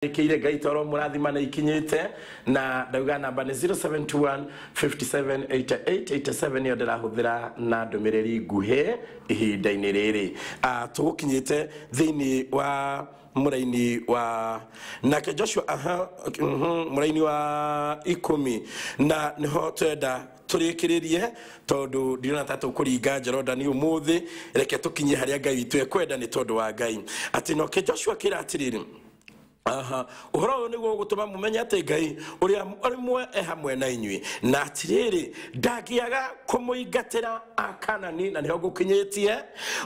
Kile gaitoro murathima na ikinyite na dauga namba ni 0721 578887 yo ndirahuthira na ndumiriri nguhe ihinda-ini riri tugukinyite thiini wa muraini wa nake Joshua muraini wa 10 na niho twenda turikiririe tondu ndirona tatu kuringa Jordan umuthi reke tukinye haria Ngai witu ekwenda ni tondu wa Ngai ati no ke Joshua kiratiriri uhoro niguo gutuma mumenye ati Ngai uria arimwe hamwe na inyui na atiriri ndagiaga kumuingatira Akanani na niho gukinyitie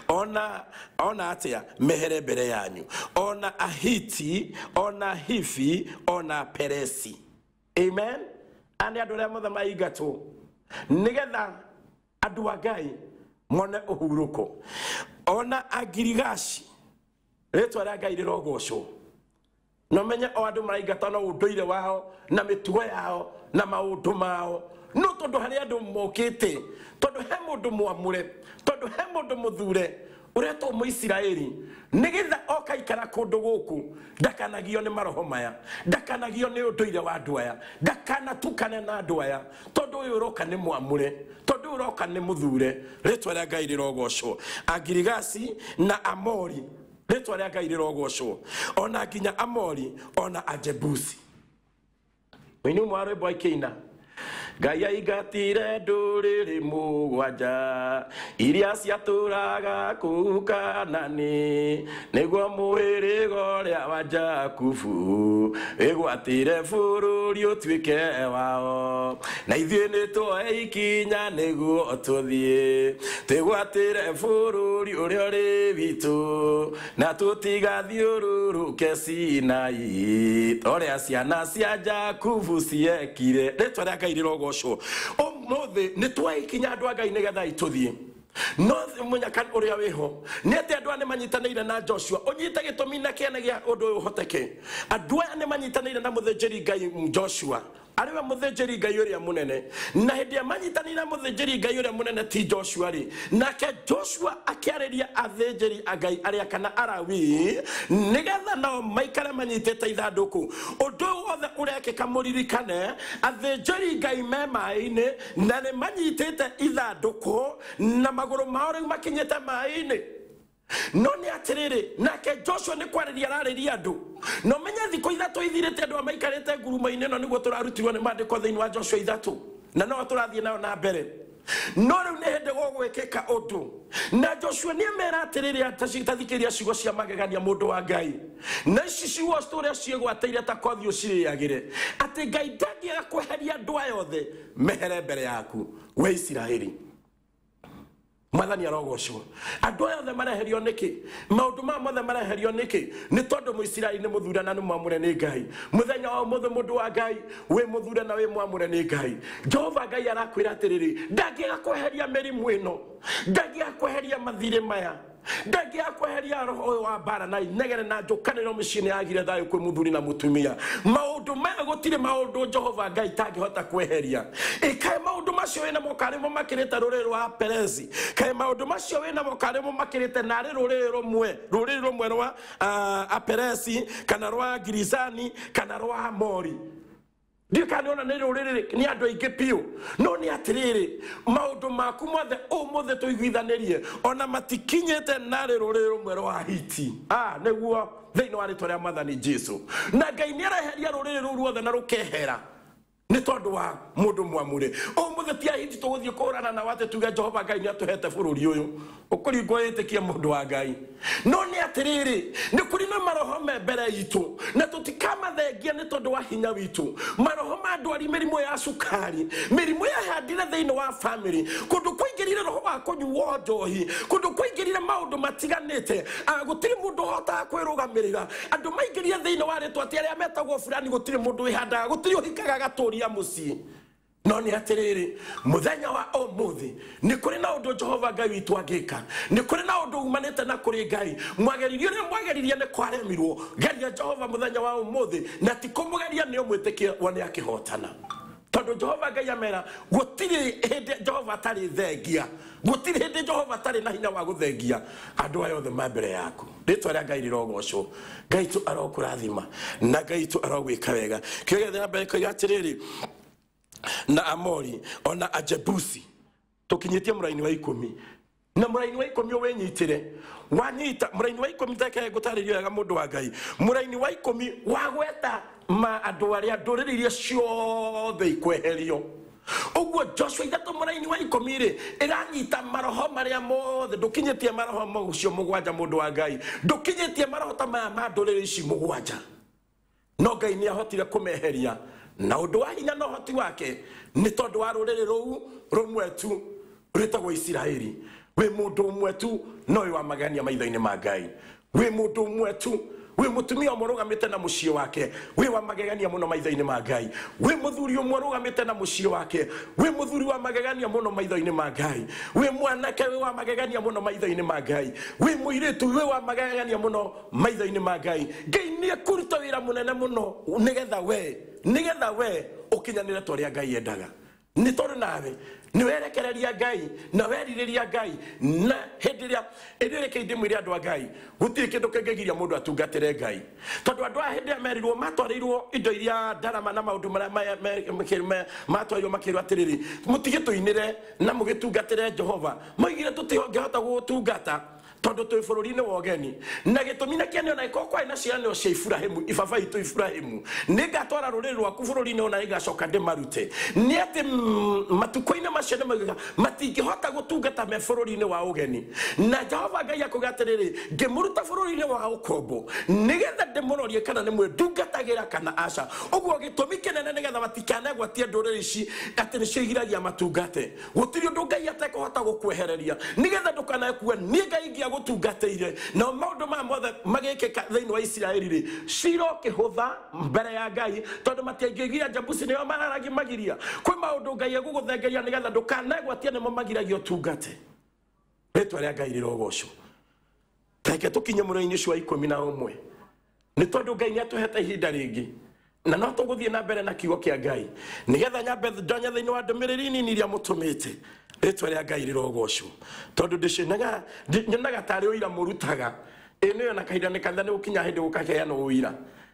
ona atia mehere mbere yanyu ona Ahiti ona Hivi ona Peresi. Amen. Ani andu aria mothe maingatwo nigetha andu a Ngai mone uhuruko ona Agirigashi retwa ria Ngai rirogocwo no menye o andu maraingata no unduire wao na mitugo yao na maundu mao no tondu hari andu mokite tondu he mundu mwamure tondu he mundu muthure uretwo Muisiraeli nigetha okaikara kundu guku ndakanagio ni maroho maya ndakanagio ni unduire wa andu aya ndakanatukane na andu aya tondu uyu uroka ni mwamure tondu uroka ni muthure retwa ria Ngai rirogocwo Agirigasi na Amori retwa ria Ngai rirogocwo ona nginya Amori ona Ajebusi mwini mwaro boykina Ngai aigatire nduriri mugwanja iria ciaturaga kuu Kanani niguo muhirigo ria wa Jakubu igwatire bururi utuike wao na ithuĩ nĩtuoe ikinya nĩguo tuthie twĩgwatĩre bururi ũrĩa ũrĩ witũ na tũtigathiũrũrũke Sinai ũrĩa ciana cia Jakubu ciekire rĩtwa rĩa Ngai rĩrogocwo ũmũthĩ nĩtuoe ikinya andũ a Ngai nĩgetha itũthie no munyaka uria wiho nete andu ane manyitanire na Joshua unyite gitumi na kiene gia undu uyu hoteke andu ane manyitanire na muthenjeri Ngai Joshua ariwe muthenjeri Ngai uria munene na hindi amanyitanire na muthenjeri Ngai uria munene ti Joshua ri nake Joshua akiareria athenjeri Ngai aria kana Arawi nigetha nao maikare manyitete ithanduku undu wothe urekeka muririkane athenjeri Ngai me mai-ini na ne manyitete ithanduku na maguru mao riu makinyete mai-ini no ni atiriri nake Joshua ni kwariria arariria andu no menya thiko ithatu ithirite andu amaikarite nguruma-ini no niguo turarutirwo ni mandiko thiini wa Joshua ithatu na no turathie nayo na mbere no riu ni hindi gugwikika undu na Joshua ni mera atiriri atathikiria ciugo cia magegania mundu wa Ngai na ici ciugo storia ciegwateire ta kothi uciriagire ati Ngai ndangiaga kweheria andu aya othe mehere mbere yaku we Israeli Mwathani arogocwo andu aya othe mareherio niki maundu ma mothe mareherio niki ni tondu Muisiraeli ni muthurana ni mwamure ni Ngai muthenya wa muthe mundu wa Ngai we muthurana we mwamure ni Ngai Jehova Ngai arakwira atiriri ndangiaga kweheria mirimu ino ndangiaga kweheria mathire maya ndangiaga kweheria roho wa bara na negere na njukaniro micini yagire thayo kwi muthuri na mutumia maundu maya gutire maundu Jehova Ngai tangihota kweheria ikae maundu macio wina mokarimo makirite ruriri rwa Perezi kae maundu macio wina mokarimo makirite nari ruriri rumwe rwa Aperesi kana rwa Girizani kana rwa Amori ndikaniona ni ruriri ni andu aingi piu no ni atiriri maundu maku mothe umuthe tuiguithanirie ona matikinyete nari ruriri rumwe rwa Hiti niguo thiini wa ritwa ria Mwathani Jesu na Ngai ni araheria ruriri ruru ruothe na rukehera ni tondu wa mundu mwamure umuthe ti Ahiti tuguthie kurana na wate tuge Jehova Ngai ni atuhete bururi uyu ukuringwo itikie mundu wa Ngai no ni atiriri ni kuri na maroho me mbere yitu na tutikamathengia ni tondu wa hinya witu maroho ma ndwari mirimu ya sukari mirimu ya handire thiini wa family kundu kuingirire roho wa kunyuo njohi kundu kuingirire maundu matiganite gutiri mundu hota kwirugamirira andu maingirire thiini wa ritwa ti aria metagwo fulani gutiri mundu wihanda gutiri uhikaga gaturia muci no ni atiriri muthenya wa umuthi ni kuri na undu Jehova Ngai witu agika ni kuri na undu umanite na kuri Ngai mwageririo ni mwageririe ni kwaremirwo geria Jehova muthenya wa umuthi na ti kumugeria ni umwitikie wone akihotana tondu Jehova Ngai amera gutiri hinde Jehova tari thengia, gutiri hinde Jehova tari na hinya wa guthengia andu ayo the mambere yaku. Ritwa ria Ngai rirogocwo. Ngai tu arokurathima na Ngai tu arogwika wega. Kĩo gĩathiĩ na mbere koiga atĩrĩrĩ, na Amori ona Ajebusi tukinyitie mũraini wa 10 na mũraini wa 10 wenyitire wanyita mũraini wa 10 take gutaririo wega mundu wa Ngai. Mũraini wa 10 wagweta ma andu aria ndũrĩrĩ iria ciothe ikweherio. Uguo Joshua ithatu mũraini wa 10 ri iranyita maroho maria mothe ndukinyitie maroho macio mugwanja mundu wa Ngai, ndukinyitie maroho ta ma ndũrĩrĩ ici mugwanja. No Ngai ni ahotire kumeheria na undu wa hinya no hoti wake ni tondu wa rũrĩrĩ rũu rũmwe tu rwĩtagwo Isiraeli. We mundu ũmwe tu no wa magania maitho-inĩ ma Ngai. We mundu ũmwe tu, we mutumia mũrũgamĩte na mũciĩ wake, we wa magegania mũno maitho-inĩ ma Ngai. We muthuri ũmwe ũrũgamĩte na mũciĩ wake, we muthuri wa magegania mũno maitho-inĩ ma Ngai. We mwanake we wa magegania mũno maitho-inĩ ma Ngai. We mũirĩtu we wa magegania mũno maitho-inĩ ma Ngai. Ngai nĩ ekũruta wĩra mũnene mũno nigetha we ũkinyanĩre to rĩa Ngai endaga. Ni tondu nawe ni werekereria Ngai na weririria Ngai na hendiria ĩrĩrĩke ndĩmwĩre andũ a Ngai gũtirĩ kĩndũ kĩngĩgiria mũndũ atungatĩre Ngai. Tondu andũ a hĩndĩ merirwo matwarĩirwo indo iria ndarama na maũndũ marĩa matwarĩirwo makĩrwo atĩrĩrĩ, mũtige tũinĩre na mũgĩtungatĩre Jehova. Moigire tũtingĩhota gũtungata tondu twi bururi-inĩ wa ũgeni, na gĩtũmi nakĩo nĩ ona kwa na ciana cia Ibrahimu, ibaba itu Ibrahimu nĩngatwara rũrĩrĩ rwaku bũrũri-inĩ ona igacoka ndĩmarute. Nĩ atĩ matukũ-inĩ macio nĩmaugaga matingĩhota gũtungata me bũrũri-inĩ wa ũgeni, na Jehova Ngai akuga atĩrĩrĩ, ngĩmũruta bũrũri-inĩ wa ũkombo nĩgetha ndĩmũrorie kana nĩ mwĩtungatagĩra kana aca. Ũguo gĩtũmi kĩnene nĩgetha matikanegwatie ndũrĩrĩ ici atĩ nĩcio igiragia matungate. Gũtirĩ ũndũ Ngai atekũhota gũkwehereria nĩgetha ndũkanakue nĩ Ngai gutungateire na maundu ma mothe magikika thiini wa Isiraeli ri ciro kihutha mbere ya Ngai tondu matiangigia Jebusi nio mararagi magiria kwi maundu Ngai eguguthengeria nigetha ndukanegwatie nimo magiragia tungate. Ritwa ria Ngai rirogocwo. Take tukinye mũraini ũcio wa 11 ni tondu Ngai ni atuhete ihinda ringi na no tuguthie na mbere na kiugo kia Ngai nigetha nyambe ndonya thiini wa ndũmĩrĩri nini iria mũtumĩte. Ritwa ria Ngai rirogocwo tondu ndicinaga nyonaga tari uira murutaga ene na kahinda ni kanitha ni gukinya hindi gukaheana uira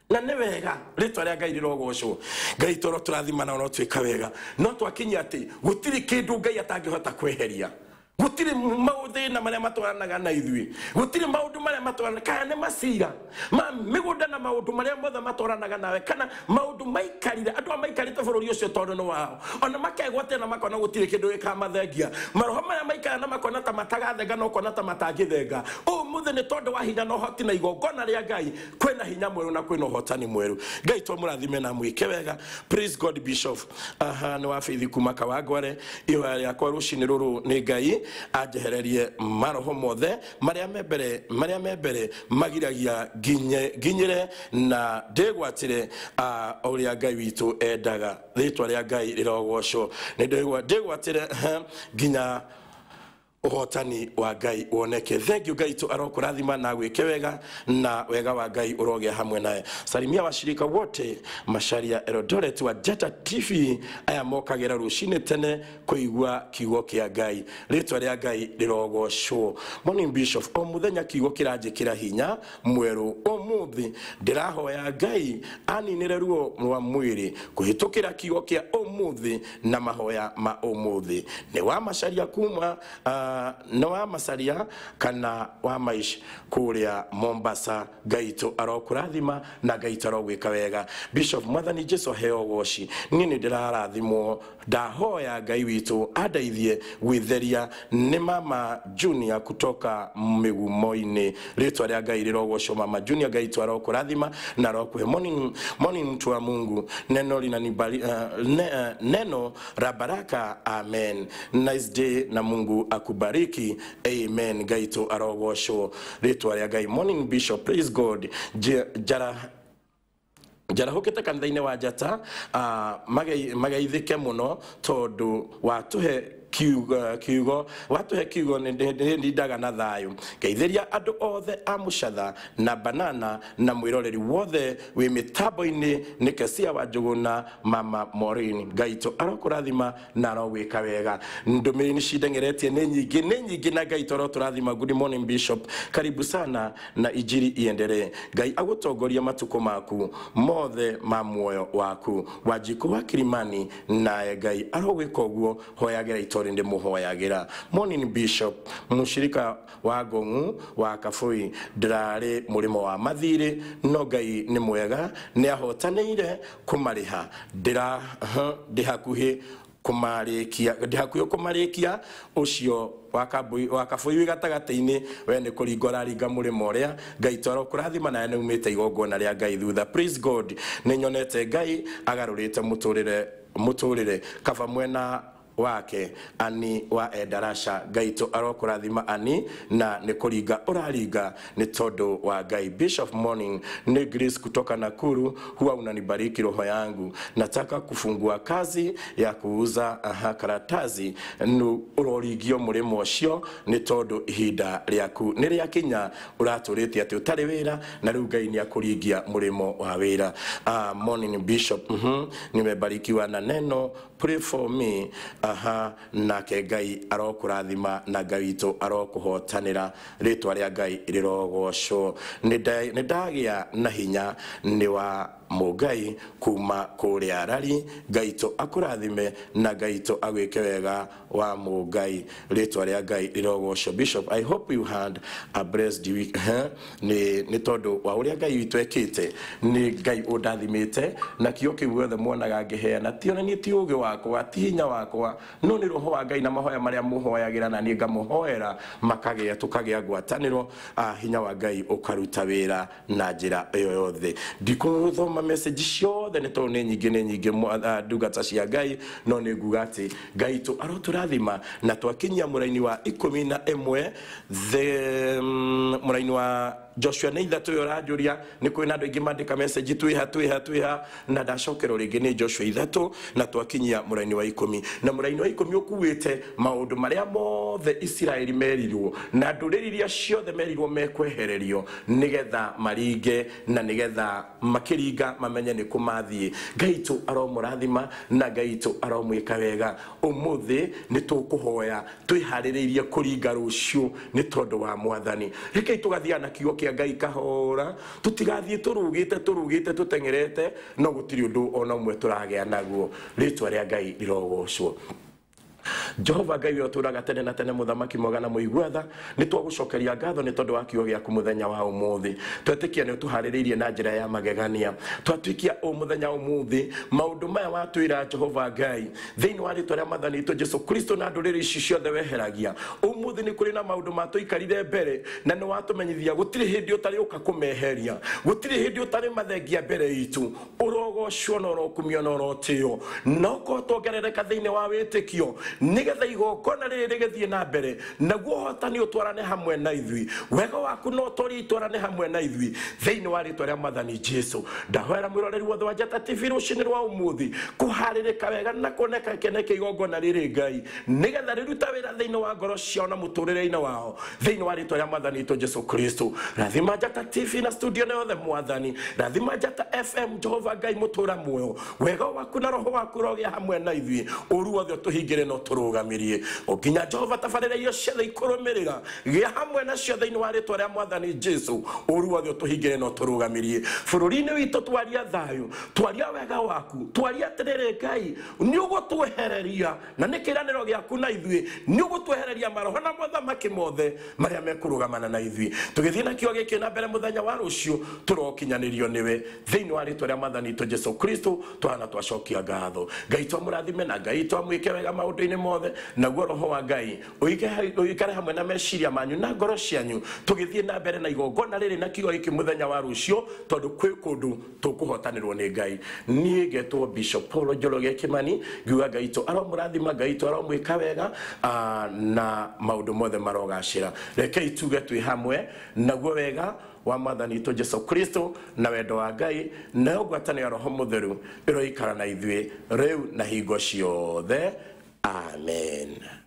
na nĩ wega. Ritwa ria Ngai rirogocwo. Ngai toro turathimana no twika wega no twakinya ati gutiri kindu Ngai atangihota kweheria. Gutiri maũndũ na marĩa matwaranaga na ithuĩ, gutiri maũndũ marĩa matwaranaga kana nĩ macira ma mĩgũnda na maũndũ marĩa mothe matwaranaga nawe kana maũndũ maikarire andũ maikarite bũrũri ũcio tondu nĩ wao ona makegwate na makona gutiri kĩndũ gĩkamathengia. Maroho marĩa maikara na makona ta matagathenga no kona ta matangĩthenga. Ũmũthĩ nĩ tondu wa hinya na ũhoti na igongona rĩa Ngai kwĩna hinya mwerũ na kwĩna ũhotani mwerũ. Ngai twamũrathime na mwĩke wega. Praise God Bishop. Nĩ wa Faith kuma Kawangware. Ihoya rĩakwa rũcinĩ rũrũ nĩ Ngai ajehererie maroho mothe maria membere magiragia nginyire na ndegwatire uria Ngai witu endaga. Ritwa ria Ngai rirogocwo. Ndegwatire nginya uhotani wa Ngai woneke. Thank you Ngai tu arokurathima na gwike wega na wega wa Ngai uroge hamwe naye. Salimia washirika wote Macharia Eldoret wa Jeta TV aya mokagera rucine tene kuigua kiugo kia Ngai. Ritwa ria Ngai rirogocwo. Morning Bishop o muthenya kiugo kiranjikira hinya mweru umuthi ndirahoya Ngai aninire ruo rwa mwiri kuhitukira kiugo kia umuthi na mahoya ma umuthi. Ni wa Macharia kuma no wa Macharia kana wa Maisha kuria Mombasa. Ngai tu arokurathima na Ngai tu arogwika wega. Bishop Mwathani Jesu heo goci nini ndirarathimwo ndahoya Ngai witu andeithie gwitheria ni Mama Junior kutoka migumo-ini. Ritwa ria Ngai rirogocwo. Mama Junior Ngai tu arokurathima na arokuhe morning mtu wa Mungu neno linanibali neno la baraka. Amen. Nice day na Mungu akubariki. Amen. Ngai tu arogocwo. Ritwa ria Ngai. Morning Bishop. Praise God. Jarahukite kanitha-inĩ wa Jata magaithike muno tondu watuhe kiugo watuhe kiugo nindaga na thayu geithĩria andũ othe a Mũcatha na Banana na mwĩroreri wothe wĩ mĩtambo-inĩ nĩke cia wa Njũgũna Mama Maureen Ngaitũ arokũrathima na arogwĩka wega ndũmĩrĩri cidengeretie nĩ nyingĩ na Ngaitũ arotũrathima. Good morning Bishop, karibu sana na injiri iendelee. Ngai agũtongoria matuko maku mothe ma muoyo waku Wanjikũ wa Kilimani na Ngai arogwĩka ũguo hoyagĩra itori ndi muhoyagĩra. Morning Bishop, mũshirika wa Ngong'u wa Kabũi ndirarĩ mũrĩmo wa Mathirĩ no Ngai nĩ mwega nĩ ahotanĩire kũmarĩha ndihakuhĩ kũmarĩkia ũcio wa Kabũi gatagata-inĩ we nĩ kũringa ũraringa mũrĩmo ũrĩa Ngai arokũrathima na nĩumĩte igongona rĩa Ngai thutha. Praise God. Nĩ nyonete Ngai agarũrĩte mũtũrĩre kaba mwena wake Ani wa Endarasha. Ngaitũ arokũrathima Ani na nĩ kũringa ũraringa nĩ tondũ wa Ngai. Bishop morning, ni Grace kutoka Nakuru, huwa unanibariki roho yangu, nataka kufungua kazi ya kuuza karatasi urorigio mũrĩmo ũcio nĩ tondũ ihinda rĩaku nĩ rĩakinya ũratũrĩte atĩ ũtarĩ wĩra na rĩu Ngai nĩ akũringia mũrĩmo wa wĩra. Morning Bishop, nimebarikiwa na neno, pray for me. Nake Ngai arokũrathima na Ngai witũ arokũhotanĩra rĩtwa rĩa Ngai rĩrogocwo. Nĩ ndagĩa na hinya nĩ wa Mũngai kuma kũrĩa Rari. Ngaitũ akũrathime na Ngaitũ agwĩke wega wa Mũngai rĩtwa rĩa Ngai rĩrogocwo. Bishop, I hope you had a blessed week. Nĩ tondũ wa ũrĩa Ngai witũ ekĩte nĩ Ngai ũndathimĩte na kĩo kĩu gĩothe muonaga ngĩheana ti onanie ti ũũgĩ wakwa ti hinya wakwa no nĩ roho wa Ngai na mahoya marĩa mũhoyagĩra na niĩ ngamũhoera makagĩa tũkagĩa ngwatanĩro hinya wa Ngai ũkaruta wĩra na njĩra ĩyo yothe. Ndikũthoma message ciothe nĩ tondũ nĩ nyingĩ ndungata cia Ngai no nĩ nguga atĩ Ngaitũ arotũrathima na twakinyia mũraini wa 11 mũraini wa Joshua nĩ ithatũ ũranjũria nĩ kwĩna andũ aingĩ mandĩka message twĩha na ndacokerwo rĩngĩ nĩ Joshua ithatũ na twakinyia mũraini wa 10 na mũraini wa 10 ũkuĩte maũndũ marĩa mothe Isiraeli merirwo na ndũrĩrĩ iria ciothe merirwo mekwehererio nĩgetha maringe na nĩgetha makĩringa mamenye nĩ kũmathiĩ. Ngaitũ aromũrathima na Ngaitũ aromwĩka wega. Ũmũthĩ nĩ tũkũhoya twĩharĩrĩirie kũringa rũciũ nĩ tondũ wa Mwathani. Reke tũgathiĩ na kiugo kĩa Ngai kahora tutigathiĩ tũrugĩte tũtengerete no gũtirĩ ũndũ ona ũmwe tũragĩa naguo rĩtwa rĩa Ngai rĩrogocwo. Jehova Ngai ũtũraga tene na tene mũthamaki mwega na mũigwetha nĩ twagũcokeria ngatho nĩ tondũ wa kiugo gĩaku mũthenya wa ũmũthĩ. Twetĩkia nĩ ũtũharĩrĩirie na njĩra ya magegania. Twatwikia mũthenya ũmũthĩ maũndũ maya watwĩra Jehova Ngai thĩinĩ wa rĩtwa rĩa Mwathani witũ Jesũ Kristo na ndũrĩrĩ ici ciothe weheragia. Ũmũthĩ nĩ kũrĩ na maũndũ matũikarire mbere na nĩ watũmenyithia gũtirĩ hĩndĩ ũtarĩ ũka kũmeheria gũtirĩ hĩndĩ ũtarĩ mathengia mbere itũ ũrogocwo na ũrokumio na ũrotĩo no kotwongerereka thĩinĩ wa wĩtĩkio nĩgetha igongona rĩrĩ rĩgĩthiĩ na mbere naguo ũhotani ũtwarane hamwe na ithuĩ wega waku no ũtũũrie itwarane hamwe na ithuĩ thĩinĩ wa rĩtwa rĩa Mwathani Jesũ. Ndahoera mwĩroreri wothe wa Njata TV rũcinĩ rwa ũmũthĩ kũharĩrĩka wega na kuoneka keneke igongona rĩrĩ Ngai nĩgetha rĩruta wĩra thĩinĩ wa ngoro ciao na mũtũrĩre-inĩ wao thĩinĩ wa rĩtwa rĩa Mwathani witũ Jesũ Kristo. Rathima Njata TV na studio na yothe Mwathani, rathima Njata FM Jehova Ngai mũtũũra muoyo wega waku na roho waku rogĩa hamwe na ithuĩ ũru wothe ũtũhingĩre no tũrũgamirie ũkinya Jehova tabarĩra icio ciothe ikũrũmĩrĩra gĩa hamwe nacio thĩinĩ wa rĩtwa rĩa Mwathani Jesũ ũru wothe ũtũhingĩre no tũrũgamirie bũrũri-inĩ witũ twaria thayũ twaria wega waku twaria atĩrĩrĩ Ngai nĩ ũgũtwehereria na nĩ kĩĩranĩro gĩaku na ithuĩ nĩ ũgũtwehereria maroho na mothamaki mothe marĩa mekũrũgamana na ithuĩ tũgĩthiĩ na kiugo gĩkĩ na mbere mũthenya wa rũciũ tũrokinyanĩrio nĩwe thĩinĩ wa rĩtwa rĩa Mwathani witũ Jesũ Kristo twana twacokia ngatho. Ngai twamũrathime na Ngai twamwĩke wega maũndũ-inĩ mothe naguo roho wa Ngai ũikare hamwe na meciria manyu na ngoro cianyu tũgĩthiĩ na mbere na igongona rĩrĩ na kiugo gĩkĩ mũthenya wa rũciũ tondũ kwĩ kũndũ tũkũhotanĩrwo nĩ Ngai. Niĩ ngetwo Bishop Paul Njoroge Kimani ngiuga Ngai tũ aromũrathima Ngai tũ aromwĩka wega na maũndũ mothe marogacĩra. Rekei tuge twĩ hamwe naguo wega wa Mwathani witũ Jesũ Kristo na wendo wa Ngai na ngwatanĩro ya Roho Mũtheru ĩroikara na ithuĩ rĩu na hingo ciothe. Amen.